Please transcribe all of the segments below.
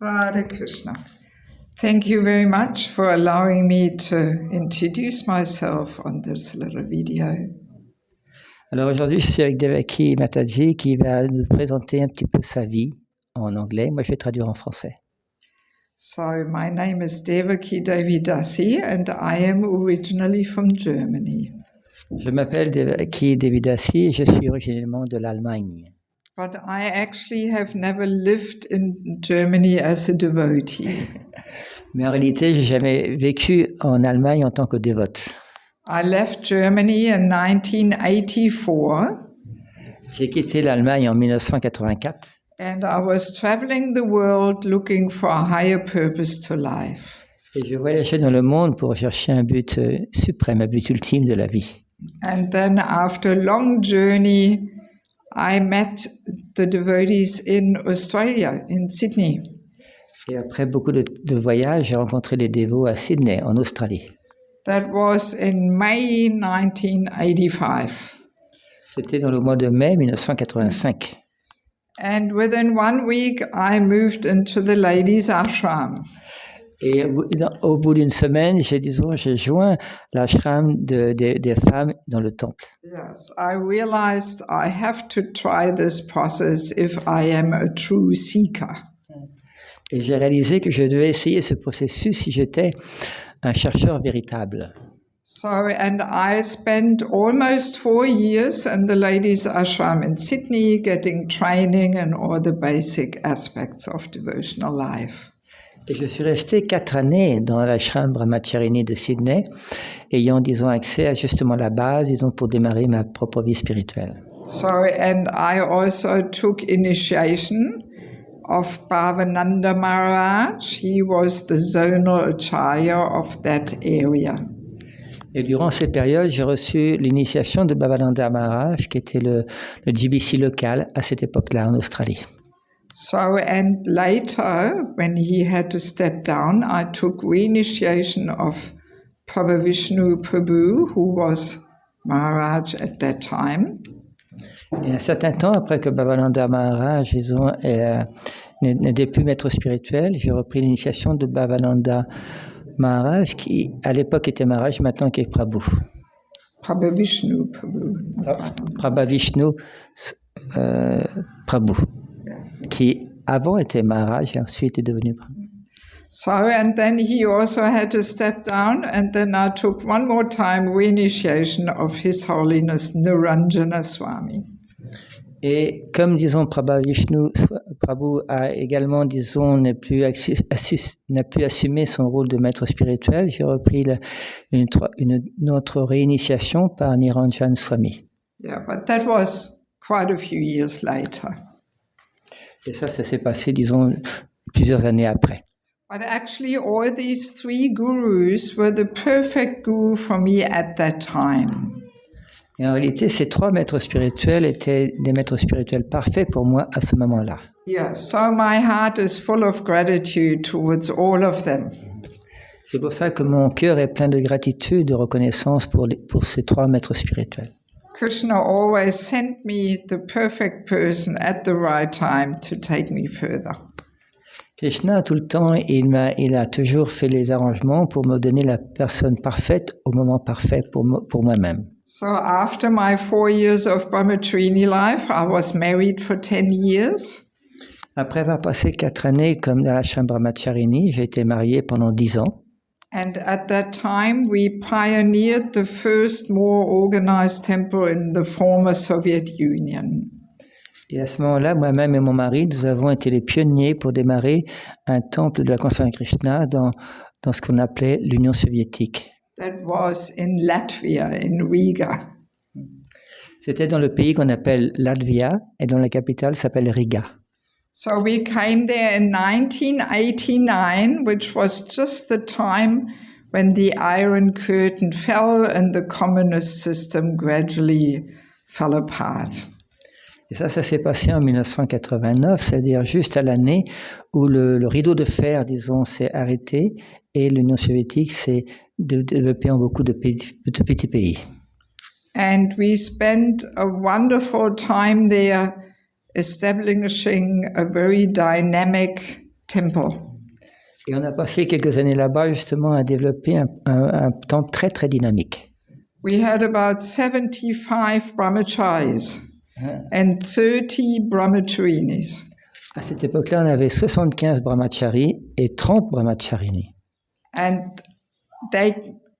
Hare Krishna. Thank you very much for allowing me to introduce myself on this little video. Alors aujourd'hui, je suis avec Devaki Mataji qui va nous présenter un petit peu sa vie en anglais. Moi, je vais traduire en français. So, my name is Devi Dasi and I am originally from Germany. Je m'appelle Devaki Devidasi et je suis originellement de l'Allemagne. But I actually have never lived in Germany as a devotee. Mais en réalité, j'ai jamais vécu en Allemagne en tant que dévote. I left Germany in 1984. J'ai quitté l'Allemagne en 1984 and I was traveling the world looking for a higher purpose to life. et je voyageais dans le monde pour chercher un but suprême, un but ultime de la vie. And then after a long journey, I met the devotees in Australia, in Sydney. Et après beaucoup de voyages, j'ai rencontré les dévots à Sydney, en Australie. That was in May 1985. C'était dans le mois de mai 1985. And within 1 week, I moved into the ladies' ashram. Et au bout d'une semaine, j'ai joint l'ashram des femmes dans le temple. Yes, I realized I have to try this process if I am a true seeker. Et j'ai réalisé que je devais essayer ce processus si j'étais un chercheur véritable. So, and I spent almost 4 years in the ladies' ashram in Sydney getting training in all the basic aspects of devotional life. Et je suis resté 4 années dans l'ashram Brahmacharini de Sydney, ayant, disons, accès à justement la base, disons, pour démarrer ma propre vie spirituelle. So, and I also took initiation of Bhavananda Maharaj. He was the zonal acharya of that area. Et durant ces périodes, j'ai reçu l'initiation de Bhavananda Maharaj, qui était le GBC local à cette époque-là en Australie. So, and later, when he had to step down, I took re-initiation of Prabhavishnu Prabhu, who was Maharaj at that time. Et un certain temps après que Bhavananda Maharaj, disons, n'était plus maître spirituel, j'ai repris l'initiation de Bhavananda Maharaj, qui à l'époque était Maharaj, maintenant qui est Prabhu. Prabhavishnu Prabhu. Prabhavishnu Prabhu, Yes. qui avant était Maharaj et ensuite est devenu Prabhu. So, and then he also had to step down, and then I took one more time re-initiation of His Holiness Niranjana Swami. Et comme, disons, Prabhu a également, disons, n'a plus assumé son rôle de maître spirituel, j'ai repris une autre réinitiation par Niranjana Swami. Yeah, but that was quite a few years later. Et ça s'est passé, disons, plusieurs années après. But actually, all these 3 gurus were the perfect guru for me at that time. Et en réalité, ces 3 maîtres spirituels étaient des maîtres spirituels parfaits pour moi à ce moment-là. Yeah, so my heart is full of gratitude towards all of them. C'est pour ça que mon cœur est plein de gratitude, de reconnaissance pour ces 3 maîtres spirituels. Krishna always sent me the perfect person at the right time to take me further. Krishna, tout le temps, il a toujours fait les arrangements pour me donner la personne parfaite au moment parfait pour moi-même. So after my 4 years of Brahmacharini life, I was married for 10 years. Après avoir passé 4 années comme dans la chambre Brahmacharini, j'ai été marié pendant 10 ans. And at that time, we pioneered the first more organized temple in the former Soviet Union. Et à ce moment-là, moi-même et mon mari, nous avons été les pionniers pour démarrer un temple de la conscience de Krishna dans ce qu'on appelait l'Union soviétique. That was in Latvia, in Riga. C'était dans le pays qu'on appelle Latvia et dont la capitale s'appelle Riga. So we came there in 1989, which was just the time when the Iron Curtain fell and the communist system gradually fell apart. Et ça s'est passé en 1989, c'est-à-dire juste à l'année où le rideau de fer, disons, s'est arrêté et l'Union soviétique s'est développée en beaucoup de petits pays. And we spent a wonderful time there establishing a very dynamic temple. Et on a passé quelques années là-bas justement à développer un temple très très dynamique. We had about 75 brahmacharis and 30 brahmacharinis. À cette époque-là, on avait 75 brahmacharis et 30 brahmacharini. And they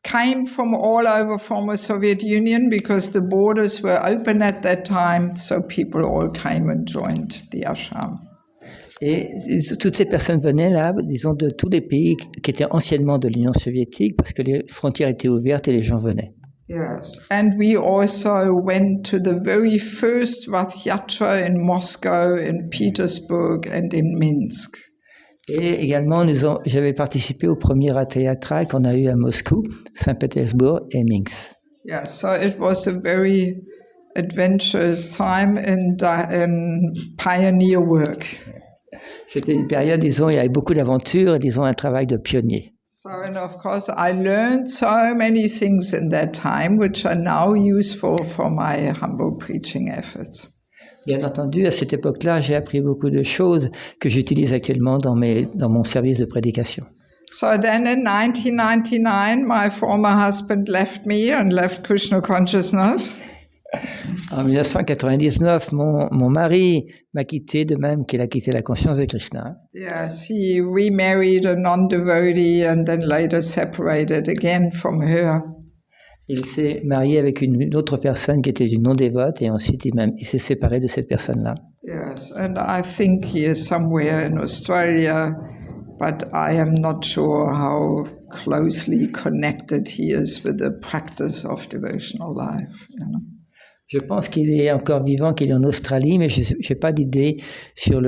came from all over former Soviet Union because the borders were open at that time, so people all came and joined the ashram. Et toutes ces personnes venaient là, disons, de tous les pays qui étaient anciennement de l'Union soviétique parce que les frontières étaient ouvertes et les gens venaient. Yes, and we also went to the very first Rath Yatra in Moscow, in Petersburg and in Minsk. Et également, j'avais participé au premier Rath Yatra qu'on a eu à Moscou, Saint-Pétersbourg et Minsk. Yeah, so it was a very adventurous time in pioneer work. C'était une période, disons, il y avait beaucoup d'aventures et, disons, un travail de pionnier. So, and of course, I learned so many things in that time, which are now useful for my humble preaching efforts. Bien entendu, à cette époque-là, j'ai appris beaucoup de choses que j'utilise actuellement dans mon service de prédication. So then in 1999, my former husband left me and left Krishna consciousness. En 1999, mon mari m'a quitté de même qu'il a quitté la conscience de Krishna. Yes, he remarried a non-devotee and then later separated again from her. Il s'est marié avec une autre personne qui était une non-dévote et ensuite il s'est séparé de cette personne-là. Yes, and I think he is somewhere in Australia, but I am not sure how closely connected he is with the practice of devotional life. You know? Je pense qu'il est encore vivant, qu'il est en Australie, mais je n'ai pas d'idée sur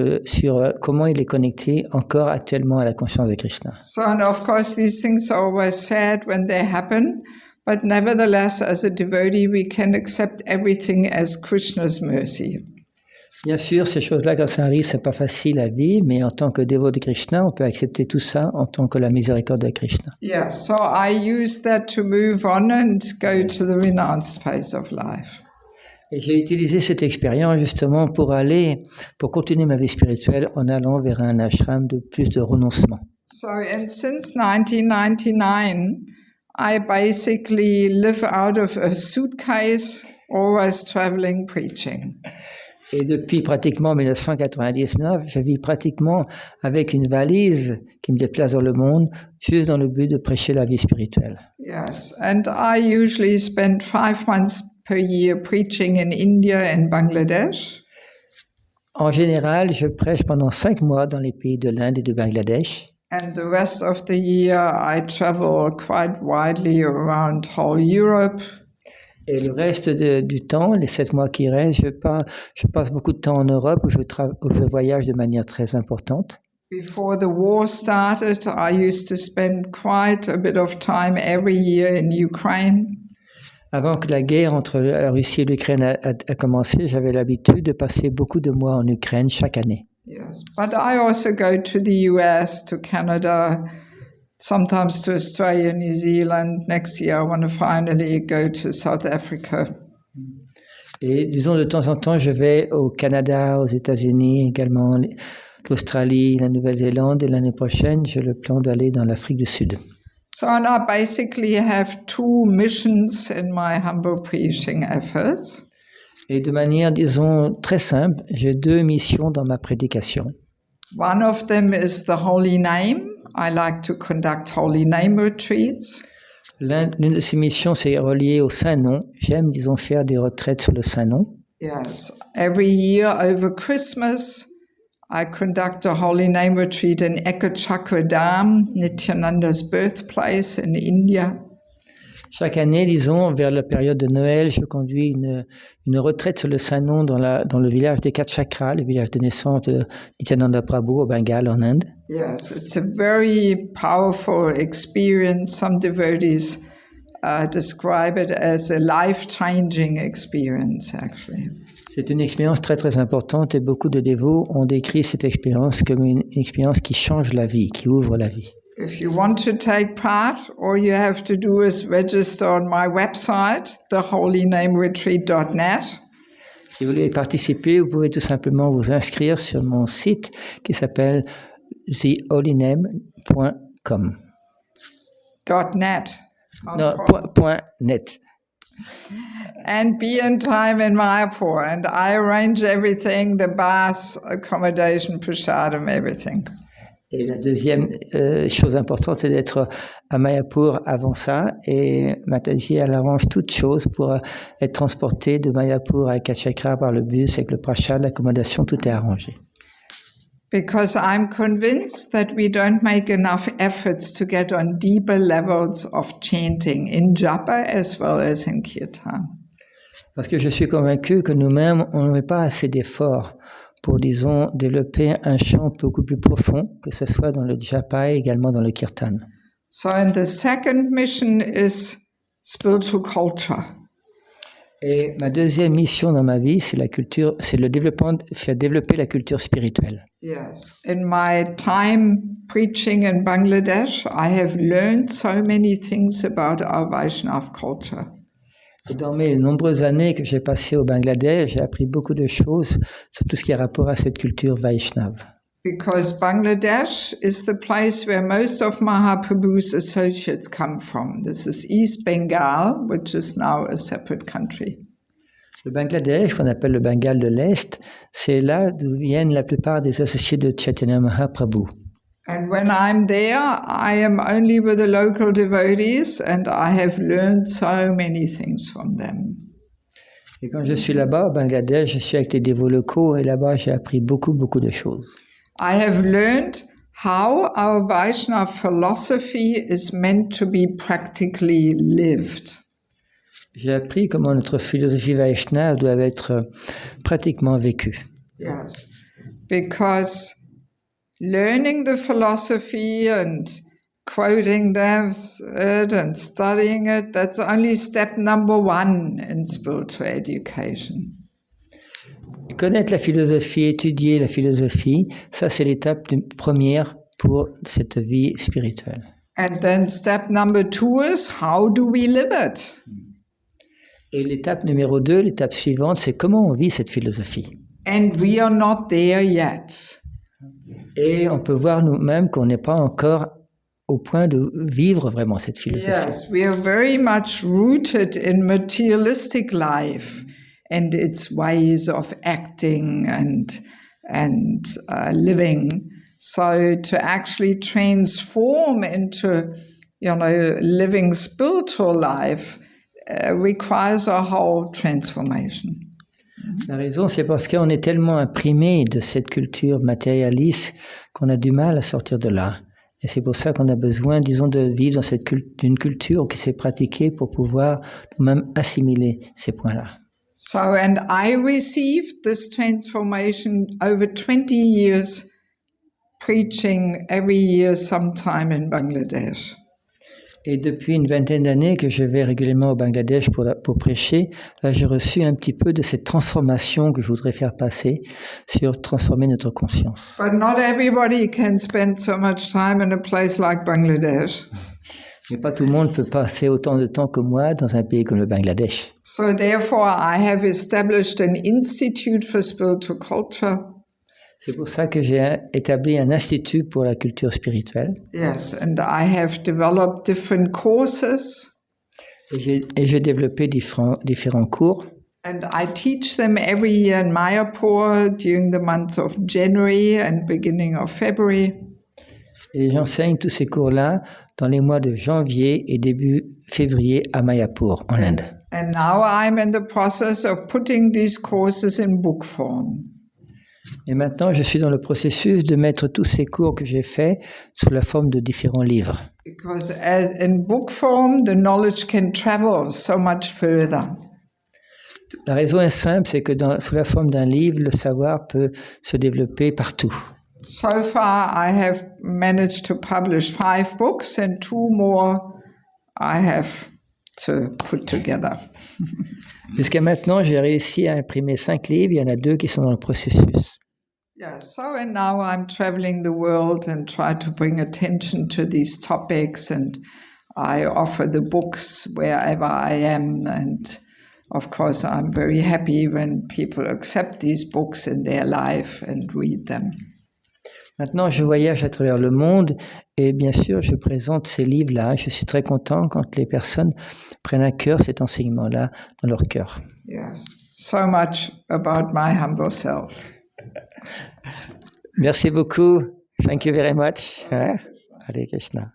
comment il est connecté encore actuellement à la conscience de Krishna. So, and of course, these things are always sad when they happen, but nevertheless, as a devotee, we can accept everything as Krishna's mercy. Bien sûr, ces choses-là, quand ça arrive, c'est pas facile à vivre, mais en tant que dévot de Krishna, on peut accepter tout ça en tant que la miséricorde de Krishna. Yeah, so I use that to move on and go to the renounced phase of life. Et j'ai utilisé cette expérience justement pour continuer ma vie spirituelle en allant vers un ashram de plus de renoncement. So, and since 1999, I basically live out of a suitcase, always traveling, preaching. Et depuis pratiquement 1999, je vis pratiquement avec une valise qui me déplace dans le monde, juste dans le but de prêcher la vie spirituelle. Yes, and I usually spend 5 months per year preaching in India and Bangladesh. En général, je prêche pendant 5 mois dans les pays de l'Inde et de Bangladesh. And the rest of the year, I travel quite widely around whole Europe. Et le reste du temps, les 7 mois qui restent, je passe beaucoup de temps en Europe où je voyage de manière très importante. Before the war started, I used to spend quite a bit of time every year in Ukraine. Avant que la guerre entre la Russie et l'Ukraine a commencé, j'avais l'habitude de passer beaucoup de mois en Ukraine chaque année. Yes, but I also go to the US, to Canada, sometimes to Australia, New Zealand. Next year, I want to finally go to South Africa. Et disons, de temps en temps, je vais au Canada, aux États-Unis, également l'Australie, la Nouvelle-Zélande, et l'année prochaine, j'ai le plan d'aller dans l'Afrique du Sud. So and I basically have 2 missions in my humble preaching efforts. Et de manière, disons, très simple, j'ai 2 missions dans ma prédication. One of them is the Holy Name. I like to conduct Holy Name retreats. L'une de ces missions, c'est relié au Saint Nom. J'aime, disons, faire des retraites sur le Saint Nom. Yes. Every year over Christmas, I conduct a Holy Name retreat in Ekachakradam, Nityananda's birthplace in India. Chaque année, disons, vers la période de Noël, je conduis une retraite sur le Saint Nom dans le village des 4 chakras, le village de naissance de Nityananda Prabhu au Bengale, en Inde. Yes, it's a very powerful experience. Some devotees describe it as a life-changing experience, actually. C'est une expérience très très importante et beaucoup de dévots ont décrit cette expérience comme une expérience qui change la vie, qui ouvre la vie. If you want to take part, all you have to do is register on my website, theholynameretreat.net. Si vous voulez participer, vous pouvez tout simplement vous inscrire sur mon site qui s'appelle theholyname.com. .net. Non, .net. And be in time in Mayapur. And I arrange everything, the bus, accommodation, prasadam, everything. Et la deuxième chose importante, c'est d'être à Mayapur avant ça. Et Mataji, elle arrange toutes choses pour être transportée de Mayapur à Kachakra par le bus avec le prashad, l'accommodation, tout est arrangé. Because I'm convinced that we don't make enough efforts to get on deeper levels of chanting in japa as well as in kirtan. Parce que je suis convaincu que nous-mêmes, on ne met pas assez d'efforts pour, disons, développer un chant beaucoup plus profond, que ce soit dans le japa et également dans le kirtan. So, and the second mission is spiritual culture. Et ma deuxième mission dans ma vie, c'est la culture, c'est le développement, faire développer la culture spirituelle. Yes. In my time preaching in Bangladesh, I have learned so many things about our Vaishnav culture. Et dans mes nombreuses années que j'ai passées au Bangladesh, j'ai appris beaucoup de choses sur tout ce qui a rapport à cette culture Vaishnava. Because Bangladesh is the place where most of Mahaprabhu's associates come from. This is East Bengal, which is now a separate country. Le Bangladesh, qu'on appelle le Bengale de l'Est, c'est là d'où viennent la plupart des associés de Chaitanya Mahaprabhu. And when I'm there, I am only with the local devotees, and I have learned so many things from them. Et quand je suis là-bas, au Bangladesh, je suis avec les dévots locaux, et là-bas, j'ai appris beaucoup de choses. I have learned how our Vaishnava philosophy is meant to be practically lived. J'ai appris comment notre philosophie Vaishnava doit être pratiquement vécue. Yes, because learning the philosophy and quoting them and studying it, that's only step number 1 in spiritual education. Connaître la philosophie, étudier la philosophie, ça c'est l'étape première pour cette vie spirituelle. And then step number 2 is how do we live it? Et l'étape numéro 2, l'étape suivante, c'est comment on vit cette philosophie. And we are not there yet. Et on peut voir nous-mêmes qu'on n'est pas encore au point de vivre vraiment cette philosophie. Yes, we are very much rooted in materialistic life and its ways of acting and living. So to actually transform into, living spiritual life requires a whole transformation. La raison, c'est parce qu'on est tellement imprimé de cette culture matérialiste qu'on a du mal à sortir de là. Et c'est pour ça qu'on a besoin, disons, de vivre dans d'une culture qui s'est pratiquée pour pouvoir nous-mêmes assimiler ces points-là. So, and I received this transformation over 20 years preaching every year sometime in Bangladesh. Et depuis une vingtaine d'années que je vais régulièrement au Bangladesh pour prêcher, là j'ai reçu un petit peu de cette transformation que je voudrais faire passer sur transformer notre conscience. But not everybody can spend so much time in a place like Bangladesh. Mais pas tout le monde peut passer autant de temps que moi dans un pays comme le Bangladesh. So therefore I have established an Institute for Spiritual Culture. C'est pour ça que j'ai établi un institut pour la culture spirituelle. Yes, and I have developed different courses. Et j'ai développé différents cours. And I teach them every year in Mayapur during the month of January and beginning of February. Et j'enseigne tous ces cours-là dans les mois de janvier et début février à Mayapur, en Inde. And now I'm in the process of putting these courses in book form. Et maintenant, je suis dans le processus de mettre tous ces cours que j'ai faits sous la forme de différents livres. Because as in book form, the knowledge can travel so much further. La raison est simple, c'est que sous la forme d'un livre, le savoir peut se développer partout. So far, I have managed to publish 5 books and 2 more I have to put together. Jusqu'à maintenant, j'ai réussi à imprimer 5 livres. Il y en a 2 qui sont dans le processus. Yeah, so and now I'm traveling the world and try to bring attention to these topics, and I offer the books wherever I am, and of course I'm very happy when people accept these books in their life and read them. Maintenant, je voyage à travers le monde et bien sûr, je présente ces livres-là. Je suis très content quand les personnes prennent à cœur cet enseignement-là dans leur cœur. Yes, so much about my humble self. Merci beaucoup. Thank you very much. Hare Krishna.